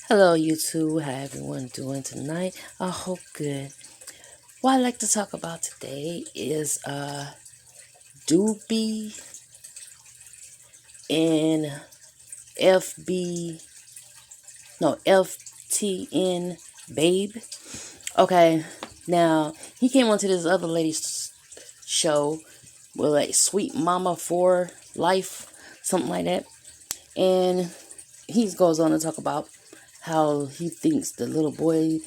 Hello YouTube, how everyone doing tonight? I hope good. What I'd like to talk about today is Doobie and FB FTN Babe. Okay, now he came onto this other lady's show with like Sweet Mama for Life, something like that. And he goes on to talk about how he thinks the little boy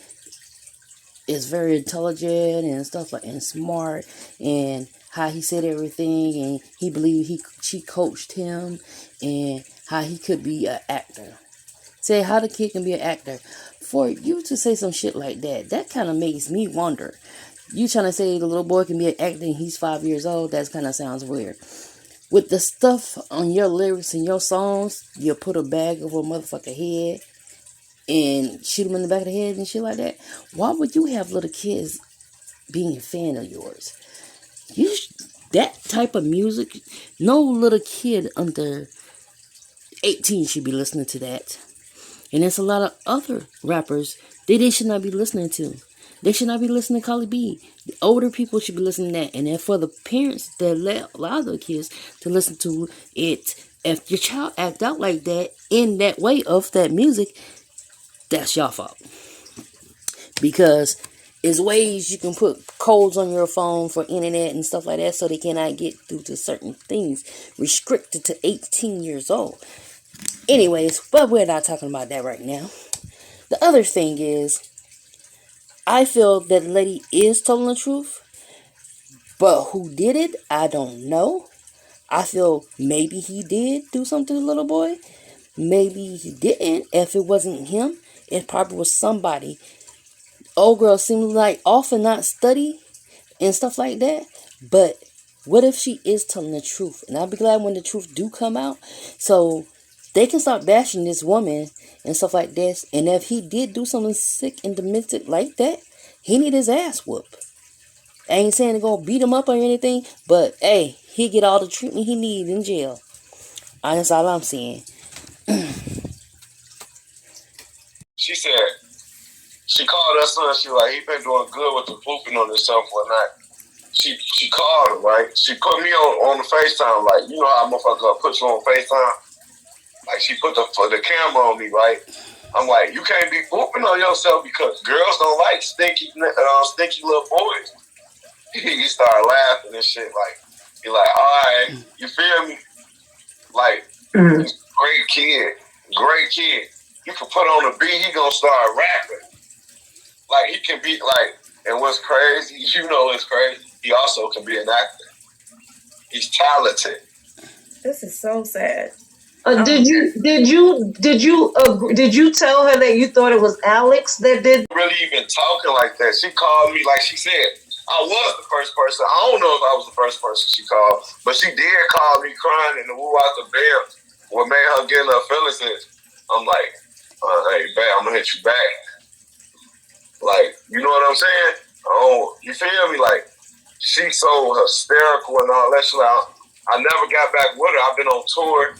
is very intelligent and stuff like and smart, and how he said everything, and he believed she coached him, and how he could be an actor. Say how the kid can be an actor. For you to say some shit like that kind of makes me wonder. You trying to say the little boy can be an actor and he's 5 years old? That kind of sounds weird. With the stuff on your lyrics and your songs, you put a bag over a motherfucker head and shoot him in the back of the head and shit like that. Why would you have little kids being a fan of yours? That type of music, no little kid under 18 should be listening to that. And there's a lot of other rappers that they should not be listening to. They should not be listening to Carly B. The older people should be listening to that. And then for the parents that allow their kids to listen to it, if your child act out like that in that way of that music, that's your fault. Because there's ways you can put codes on your phone for internet and stuff like that so they cannot get through to certain things restricted to 18 years old. Anyways, but we're not talking about that right now. The other thing is, I feel that the lady is telling the truth, but who did it, I don't know. I feel maybe he did do something to the little boy. Maybe he didn't. If it wasn't him, it probably was somebody. Old girl seems like often not study and stuff like that. But what if she is telling the truth? And I'll be glad when the truth do come out. So they can start bashing this woman and stuff like this. And if he did do something sick and demented like that, he need his ass whooped. I ain't saying to go beat him up or anything, but hey, he get all the treatment he need in jail. That's all I'm saying. She said, she called her son, she was like, he been doing good with the pooping on himself or not. She called him, right? She put me on the FaceTime, like, you know how a motherfucker put you on FaceTime? Like, she put the camera on me, right? I'm like, you can't be pooping on yourself because girls don't like stinky little boys. He started laughing and shit, like, he like, all right, you feel me? Like, he's a great kid. You can put on a beat, he gonna start rapping. Like, he can be, like, and what's crazy, you know what's crazy, he also can be an actor. He's talented. This is so sad. Did you tell her that you thought it was Alex that did? Really even talking like that. She called me, like she said, I was the first person. I don't know if I was the first person she called, but she did call me crying in the woo out the bed. What made her get in her feelings is, I'm like, hey, babe, I'm gonna hit you back. Like, you know what I'm saying? Oh, you feel me? Like, she's so hysterical and all that shit. I never got back with her. I've been on tour.